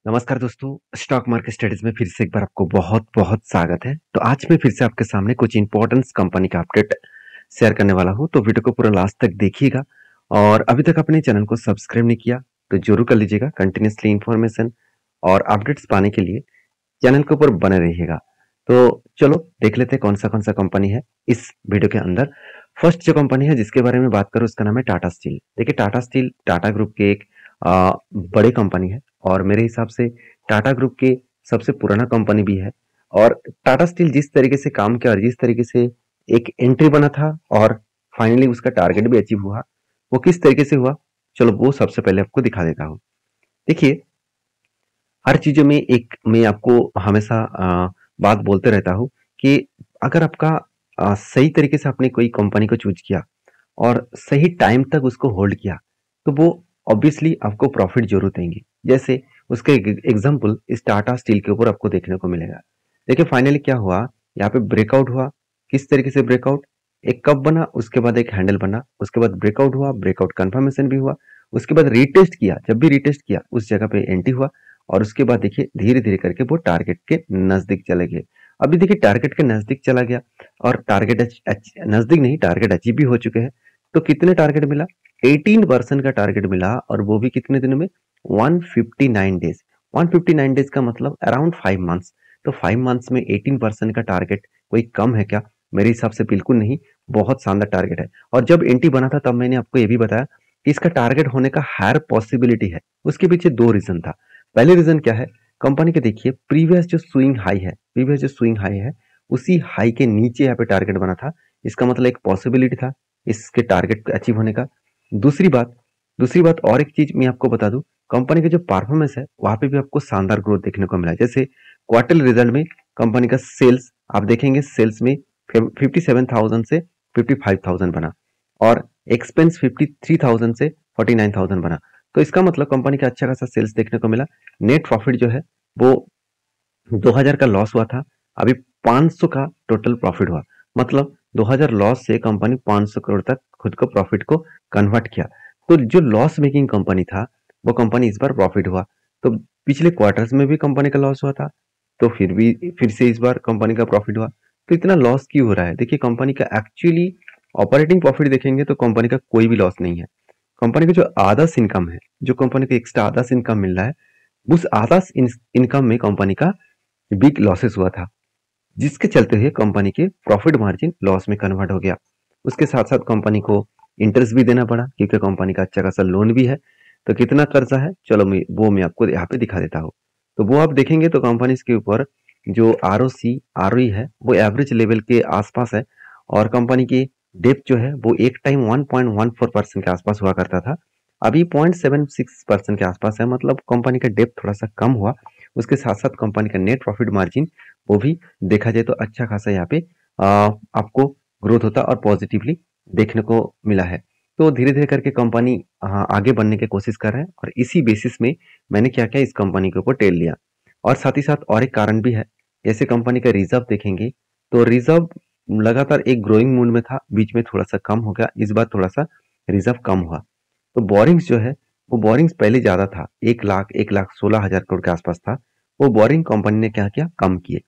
नमस्कार दोस्तों, stock market studies में फिर से एक बार आपको बहुत बहुत स्वागत है। तो आज मैं फिर से आपके सामने कुछ इंपॉर्टेंट कंपनी का अपडेट शेयर करने वाला हूं, तो वीडियो को पूरा लास्ट तक देखिएगा। और अभी तक अपने चैनल को सब्सक्राइब नहीं किया तो जरूर कर लीजिएगा। कंटिन्यूसली इंफॉर्मेशन और अपडेट्स पाने के लिए चैनल के ऊपर बने रहिएगा। तो चलो देख लेते हैं कौन सा कंपनी है इस वीडियो के अंदर। फर्स्ट जो कंपनी है जिसके बारे में बात करूं उसका नाम है टाटा स्टील। देखिए, टाटा स्टील टाटा ग्रुप के एक बड़े कंपनी है और मेरे हिसाब से टाटा ग्रुप के सबसे पुराना कंपनी भी है। और टाटा स्टील जिस तरीके से काम किया और जिस तरीके से एक एंट्री बना था और फाइनली उसका टारगेट भी अचीव हुआ, वो किस तरीके से हुआ, चलो वो सबसे पहले आपको दिखा देता हूँ। देखिए, हर चीजों में एक मैं आपको हमेशा बात बोलते रहता हूँ कि अगर आपका सही तरीके से आपने कोई कंपनी को चूज किया और सही टाइम तक उसको होल्ड किया तो वो ऑब्वियसली आपको प्रॉफिट जरूर देंगे। जैसे उसके एग्जांपल इस टाटा स्टील के ऊपर आपको देखने को मिलेगा। देखिए, फाइनली क्या हुआ, यहाँ पे ब्रेकआउट हुआ। किस तरीके से ब्रेकआउट, एक कप बना, उसके बाद एक हैंडल बना, उसके बाद ब्रेकआउट हुआ, ब्रेकआउट कंफर्मेशन भी हुआ, उसके बाद रीटेस्ट किया। जब भी रीटेस्ट किया उस जगह पे एंट्री हुआ और उसके बाद देखिए धीरे धीरे करके वो टारगेट के नजदीक चले गए। अभी देखिए टारगेट के नजदीक चला गया और टारगेट नजदीक नहीं, टारगेट अचीव भी हो चुके हैं। तो कितने टारगेट मिला, 18% का टारगेट मिला और वो भी कितने दिनों में, 159 डेज। 159 डेज का मतलब अराउंड 5 मंथ्स। तो 5 मंथ्स में 18% का टारगेट कोई कम है क्या? मेरे हिसाब से बिल्कुल नहीं, बहुत शानदार टारगेट है। और जब एंट्री बना था तब मैंने आपको ये भी बताया कि इसका टारगेट होने का हायर पॉसिबिलिटी है। उसके पीछे दो रीजन था। पहले रीजन क्या है, कंपनी के देखिए प्रीवियस जो स्विंग हाई है उसी हाई के नीचे यहाँ पे टारगेट बना था। इसका मतलब एक पॉसिबिलिटी था इसके टारगेट अचीव होने का। दूसरी बात दूसरी बात और एक चीज मैं आपको बता दूं, कंपनी का जो परफॉर्मेंस है वहां पे भी आपको शानदार ग्रोथ देखने को मिला। जैसे क्वार्टर रिजल्ट में कंपनी का सेल्स आप देखेंगे, सेल्स में 57,000 से 55,000 बना और एक्सपेंस 53,000 से 49,000 बना। तो इसका मतलब कंपनी का अच्छा खासा सेल्स देखने को मिला। नेट प्रॉफिट जो है वो 2000 का लॉस हुआ था, अभी 500 का टोटल प्रॉफिट हुआ। मतलब 2000 लॉस से कंपनी 500 करोड़ तक खुद को प्रॉफिट को कन्वर्ट किया। तो जो लॉस मेकिंग कंपनी था वो कंपनी इस बार प्रॉफिट हुआ। तो पिछले क्वार्टर्स में भी कंपनी का लॉस हुआ था, तो फिर से इस बार कंपनी का प्रॉफिट हुआ। तो इतना लॉस क्यों हो रहा है? देखिए, कंपनी का एक्चुअली ऑपरेटिंग प्रॉफिट देखेंगे तो कंपनी का कोई भी लॉस नहीं है। कंपनी का जो आदर्श इनकम है, जो कंपनी को एक्स्ट्रा आदर्श इनकम मिल रहा है, उस आदर्श इनकम में कंपनी का बिग लॉसेस हुआ था, जिसके चलते हुए कंपनी के प्रॉफिट मार्जिन लॉस में कन्वर्ट हो गया। उसके साथ साथ कंपनी को इंटरेस्ट भी देना पड़ा क्योंकि कंपनी का अच्छा खासा लोन भी है। तो कितना कर्जा है, चलो मैं आपको यहाँ पे दिखा देता हूँ। तो वो आप देखेंगे तो कंपनी के ऊपर जो ROE है वो एवरेज लेवल के आसपास है। और कंपनी की डेप्थ जो है वो एक टाइम 1.14% के आसपास हुआ करता था, अभी 0.76% के आसपास है। मतलब कंपनी का डेप्थ थोड़ा सा कम हुआ। उसके साथ साथ कंपनी का नेट प्रॉफिट मार्जिन वो भी देखा जाए तो अच्छा खासा यहाँ पे आपको ग्रोथ होता और पॉजिटिवली देखने को मिला है। तो धीरे धीरे करके कंपनी आगे बढ़ने की कोशिश कर रहा है और इसी बेसिस में मैंने क्या किया, इस कंपनी के ऊपर टेल लिया। और साथ ही साथ और एक कारण भी है, जैसे कंपनी का रिजर्व देखेंगे तो रिजर्व लगातार एक ग्रोइंग मूड में था, बीच में थोड़ा सा कम हो गया, इस बार थोड़ा सा रिजर्व कम हुआ। तो बोरिंग्स जो है वो बोरिंग्स पहले ज्यादा था, 1,16,000 करोड़ के आसपास था। वो बोरिंग कंपनी ने क्या किया, कम किए।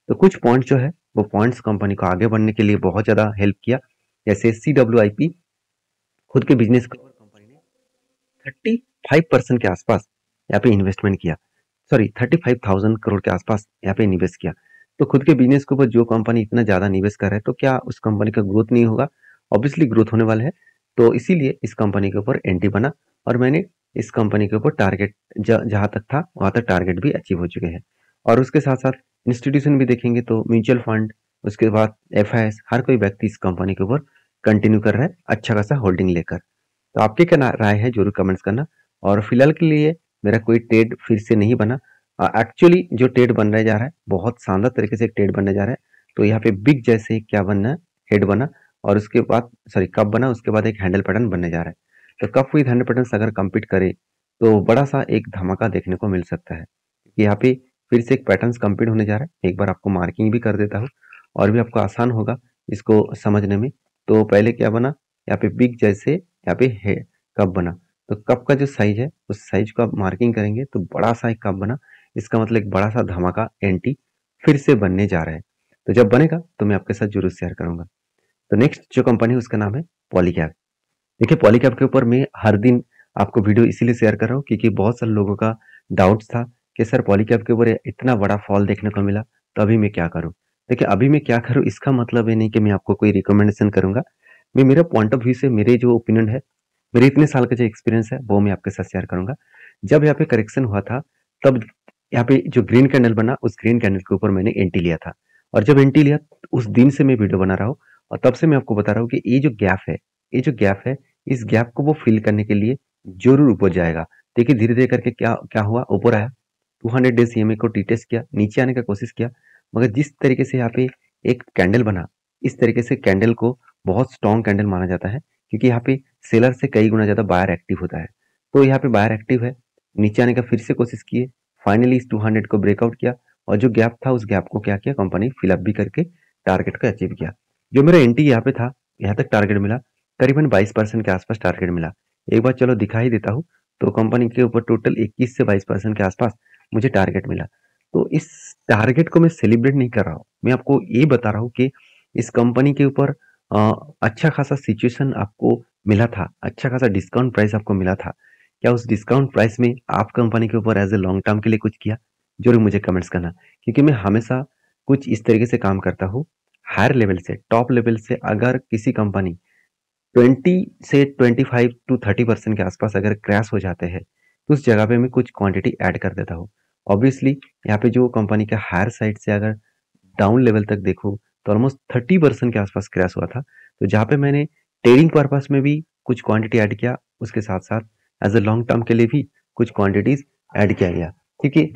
तो कुछ पॉइंट जो है वो पॉइंट्स कंपनी को आगे बढ़ने के लिए बहुत ज्यादा हेल्प किया। जैसे CWIP खुद के बिजनेस के ऊपर कंपनी ने 35% के आसपास यहाँ पे इन्वेस्टमेंट किया, सॉरी 35,000 करोड़ के आसपास यहाँ पे निवेश किया। तो खुद के बिजनेस के ऊपर जो कंपनी इतना ज्यादा निवेश कर रहा है तो क्या उस कंपनी का ग्रोथ नहीं होगा? ऑब्वियसली ग्रोथ होने वाला है। तो इसीलिए इस कंपनी के ऊपर एंट्री बना और मैंने इस कंपनी के ऊपर टारगेट जहां तक था वहां तक टारगेट भी अचीव हो चुके हैं। और उसके साथ साथ इंस्टीट्यूशन भी देखेंगे तो म्यूचुअल फंड, उसके बाद FIS, हर कोई व्यक्ति इस कंपनी के ऊपर कंटिन्यू कर रहा है अच्छा खासा होल्डिंग लेकर। तो आपकी क्या राय है जरूर कमेंट्स करना। और फिलहाल के लिए मेरा कोई ट्रेड फिर से नहीं बना। एक्चुअली जो ट्रेड बनने जा रहा है बहुत शानदार तरीके से एक ट्रेड बनने जा रहा है। तो यहाँ पे बिग जैसे क्या बनना है, हेड बना और उसके बाद सॉरी कप बना, उसके बाद एक हैंडल पैटर्न बनने जा रहा है। तो कप विद हैंडल पैटर्न अगर कंप्लीट करे तो बड़ा सा एक धमाका देखने को मिल सकता है। यहाँ पे फिर से एक पैटर्न कंप्लीट होने जा रहा है। एक बार आपको मार्किंग भी कर देता हूँ और भी आपको आसान होगा इसको समझने में। तो पहले क्या बना, यहाँ पे बिग जैसे यहाँ पे है कब बना। तो कप का जो साइज है उस साइज को आप मार्किंग करेंगे तो बड़ा सा एक कप बना, इसका मतलब एक बड़ा सा धमाका एंटी फिर से बनने जा रहा है। तो जब बनेगा तो मैं आपके साथ जरूर शेयर करूंगा। तो नेक्स्ट जो कंपनी है उसका नाम है पॉलीकैब। देखिए पॉलीकैब के ऊपर मैं हर दिन आपको वीडियो इसीलिए शेयर कर रहा हूँ क्योंकि बहुत सारे लोगों का डाउट्स था कि सर पॉलीकैब के ऊपर इतना बड़ा फॉल देखने को मिला तो अभी मैं क्या करूँ। देखिए अभी मैं क्या करूँ इसका मतलब ये नहीं कि मैं आपको कोई रिकमेंडेशन करूंगा। मैं मेरा पॉइंट ऑफ व्यू से मेरे जो ओपिनियन है, मेरे इतने साल का जो एक्सपीरियंस है वो मैं आपके साथ शेयर करूंगा। जब यहाँ पे करेक्शन हुआ था तब यहाँ पे जो ग्रीन कैंडल बना उस ग्रीन कैंडल के ऊपर मैंने एंटी लिया था। और जब एंटी लिया उस दिन से मैं वीडियो बना रहा हूँ और तब से मैं आपको बता रहा हूँ कि ये जो गैप है इस गैप को वो फिल करने के लिए जरूर ऊपर जाएगा। देखिए धीरे धीरे करके क्या क्या हुआ, ऊपर आया 200 डेज ईएमए को टेस्ट किया, नीचे आने का कोशिश किया, मगर जिस तरीके से यहाँ पे एक कैंडल बना, इस तरीके से कैंडल को बहुत स्ट्रॉन्ग कैंडल माना जाता है क्योंकि यहाँ पे सेलर से कई गुना ज्यादा बायर एक्टिव होता है। तो यहाँ पे बायर एक्टिव है, नीचे आने का फिर से कोशिश किए, फाइनली इस 200 को ब्रेकआउट किया और जो गैप था उस गैप को क्या किया कंपनी फिलअप भी करके टारगेट को अचीव किया। जो मेरा एंटी यहाँ पे था, यहाँ तक टारगेट मिला, करीबन 22% के आसपास टारगेट मिला। एक बार चलो दिखा ही देता हूँ। तो कंपनी के ऊपर टोटल 21 से 22% के आसपास मुझे टारगेट मिला। तो इस टारगेट को मैं सेलिब्रेट नहीं कर रहा हूँ, मैं आपको ये बता रहा हूँ कि इस कंपनी के ऊपर अच्छा खासा सिचुएशन आपको मिला था, अच्छा खासा डिस्काउंट प्राइस आपको मिला था। क्या उस डिस्काउंट प्राइस में आप कंपनी के ऊपर एज ए लॉन्ग टर्म के लिए कुछ किया? जरूर मुझे कमेंट्स करना, क्योंकि मैं हमेशा कुछ इस तरीके से काम करता हूँ। हायर लेवल से, टॉप लेवल से अगर किसी कंपनी 20 से 25 टू 30% के आसपास अगर क्रैश हो जाते हैं तो उस जगह पे मैं कुछ क्वांटिटी ऐड कर देता हूँ। ऑब्वियसली यहाँ पे जो कंपनी का हायर साइड से अगर डाउन लेवल तक देखूँ तो ऑलमोस्ट 30% के आसपास क्रैश हुआ था। तो जहाँ पे मैंने ट्रेडिंग पर्पस में भी कुछ क्वांटिटी ऐड किया, उसके साथ साथ एज ए लॉन्ग टर्म के लिए भी कुछ क्वांटिटीज ऐड किया गया, क्योंकि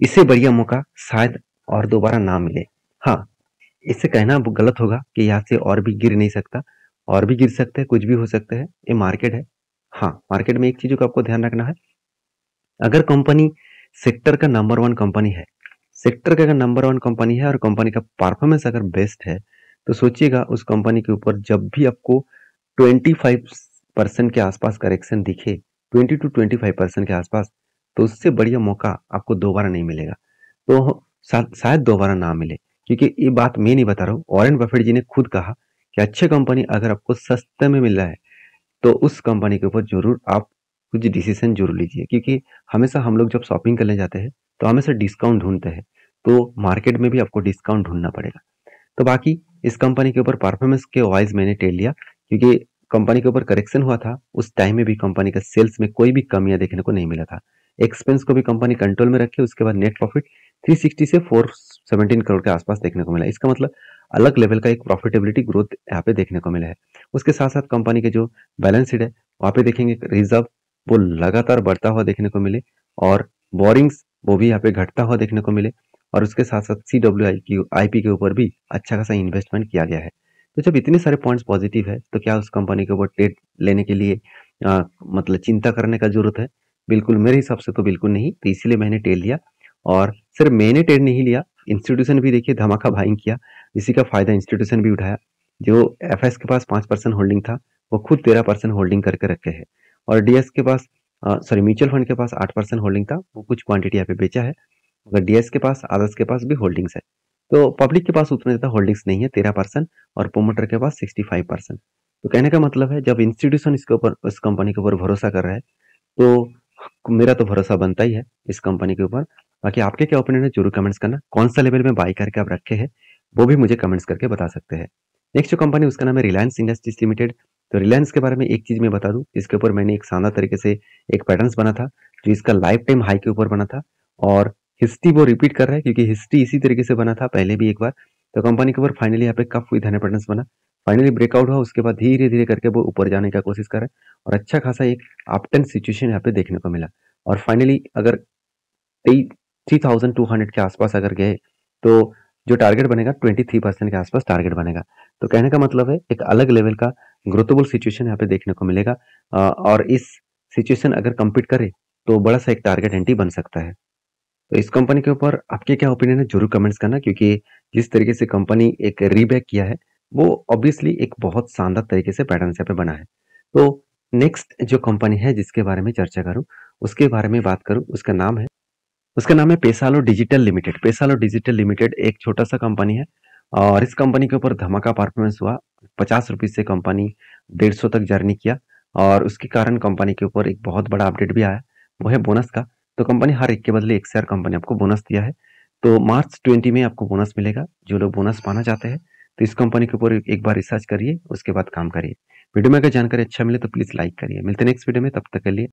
इससे बढ़िया मौका शायद और दोबारा ना मिले। हाँ, इससे कहना गलत होगा कि यहाँ से और भी गिर नहीं सकता, और भी गिर सकते हैं, कुछ भी हो सकता है, ये मार्केट है। हाँ, मार्केट में एक चीज को आपको ध्यान रखना है, अगर कंपनी सेक्टर का नंबर वन कंपनी है, सेक्टर का अगर नंबर वन कंपनी है और कंपनी का परफॉर्मेंस अगर बेस्ट है, तो सोचिएगा उस कंपनी के ऊपर जब भी आपको 25% के आसपास करेक्शन दिखे, 20 to 25% के आसपास, तो उससे बढ़िया मौका आपको दोबारा नहीं मिलेगा। तो शायद दोबारा ना मिले, क्योंकि ये बात मैं नहीं बता रहा हूँ, वॉरेन बफेट जी ने खुद कहा कि अच्छे कंपनी अगर आपको सस्ते में मिल रहा है तो उस कंपनी के ऊपर जरूर आप कुछ डिसीजन जरूर लीजिए, क्योंकि हमेशा हम लोग जब शॉपिंग करने जाते हैं तो हमेशा डिस्काउंट ढूंढते हैं, तो मार्केट में भी आपको डिस्काउंट ढूंढना पड़ेगा। तो बाकी इस कंपनी के ऊपर परफॉर्मेंस के वाइज मैंने टेल लिया, क्योंकि कंपनी के ऊपर करेक्शन हुआ था उस टाइम में भी कंपनी का सेल्स में कोई भी कमियां देखने को नहीं मिला था। एक्सपेंस को भी कंपनी कंट्रोल में रखे, उसके बाद नेट प्रॉफिट 360 से 417 करोड़ के आसपास देखने को मिला। इसका मतलब अलग लेवल का एक प्रॉफिटेबिलिटी ग्रोथ यहाँ पे देखने को मिला है। उसके साथ साथ कंपनी के जो बैलेंस शीट है वहां पे देखेंगे रिजर्व वो लगातार बढ़ता हुआ देखने को मिले, और बोरिंग्स वो भी यहाँ पे घटता हुआ देखने को मिले, और उसके साथ साथ CWI की आईपी के ऊपर भी अच्छा खासा इन्वेस्टमेंट किया गया है। तो जब इतने सारे पॉइंट्स पॉजिटिव है तो क्या उस कंपनी के ऊपर ट्रेड लेने के लिए मतलब चिंता करने का जरूरत है? बिल्कुल मेरे हिसाब से तो बिल्कुल नहीं। तो इसीलिए मैंने ट्रेड लिया, और सिर्फ मैंने ट्रेड नहीं लिया, इंस्टीट्यूशन भी देखिए धमाका बाइंग किया, इसी का फायदा इंस्टीट्यूशन भी उठाया। जो एफएस के पास 5% होल्डिंग था वो खुद 13% होल्डिंग करके रखे है, और डीएस के पास म्यूचुअल फंड के पास 8% होल्डिंग था, वो कुछ क्वांटिटी यहाँ पे बेचा है। अगर डीएस के पास, आदर्श के पास भी होल्डिंग्स है, तो पब्लिक के पास उतना ज्यादा होल्डिंग्स नहीं है 13%, और प्रोमोटर के पास 65%। तो कहने का मतलब है जब इंस्टीट्यूशन इसके ऊपर, इस कंपनी के ऊपर भरोसा कर रहा है, तो मेरा तो भरोसा बनता ही है इस कंपनी के ऊपर। बाकी आपके क्या ओपिनियन है जरूर कमेंट्स करना, कौन सा लेवल में बाई करके आप रखे हैं वो भी मुझे कमेंट्स करके बता सकते हैं। नेक्स्ट जो कंपनी उसका नाम है रिलायंस इंडस्ट्रीज लिमिटेड। तो रिलायंस के बारे में एक चीज मैं बता दूं, इसके ऊपर मैंने एक शानदार तरीके से एक पैटर्न्स बना था जो इसका लाइफ टाइम हाई के ऊपर बना था, और हिस्ट्री वो रिपीट कर रहा है क्योंकि हिस्ट्री इसी तरीके से बना था पहले भी एक बार। तो कंपनी के ऊपर फाइनली यहाँ पे कप विद हंड्रेड पैटर्न्स बना, फाइनली ब्रेकआउट हुआ, उसके बाद धीरे धीरे करके वो ऊपर जाने का कोशिश कर रहा है, और अच्छा खासा एक अपटर्न सिचुएशन यहाँ पे देखने को मिला। और फाइनली अगर 3200 के आसपास अगर गए तो जो टारगेट बनेगा 23% के आसपास टारगेट बनेगा। तो कहने का मतलब है एक अलग लेवल का ग्रोथेबल सिचुएशन यहाँ पे देखने को मिलेगा, और इस सिचुएशन अगर कंप्लीट करे तो बड़ा सा एक टारगेट एंट्री बन सकता है। तो इस कंपनी के ऊपर आपके क्या ओपिनियन है जरूर कमेंट्स करना, क्योंकि जिस तरीके से कंपनी एक रीबैक किया है वो ऑब्वियसली एक बहुत शानदार तरीके से पैटर्न यहाँ पे बना है। तो नेक्स्ट जो कंपनी है जिसके बारे में चर्चा करूँ, उसके बारे में बात करूँ, उसका नाम है पेसालो डिजिटल लिमिटेड। पेसालो डिजिटल लिमिटेड एक छोटा-सा कंपनी है और इस कंपनी के ऊपर धमाका परफॉर्मेंस हुआ। ₹50 से कंपनी 150 तक जर्नी किया और उसके कारण कंपनी के ऊपर एक बहुत बड़ा अपडेट भी आया, वो है बोनस का। तो कंपनी हर एक के बदले 1 शेयर कंपनी आपको बोनस दिया है। तो मार्च 20 में आपको बोनस मिलेगा। जो लोग बोनस पाना चाहते हैं, तो इस कंपनी के ऊपर एक बार रिसर्च करिए, उसके बाद काम करिए। वीडियो में अगर जानकारी अच्छा मिले तो प्लीज़ लाइक करिए। मिलते हैं नेक्स्ट वीडियो में, तब तक के लिए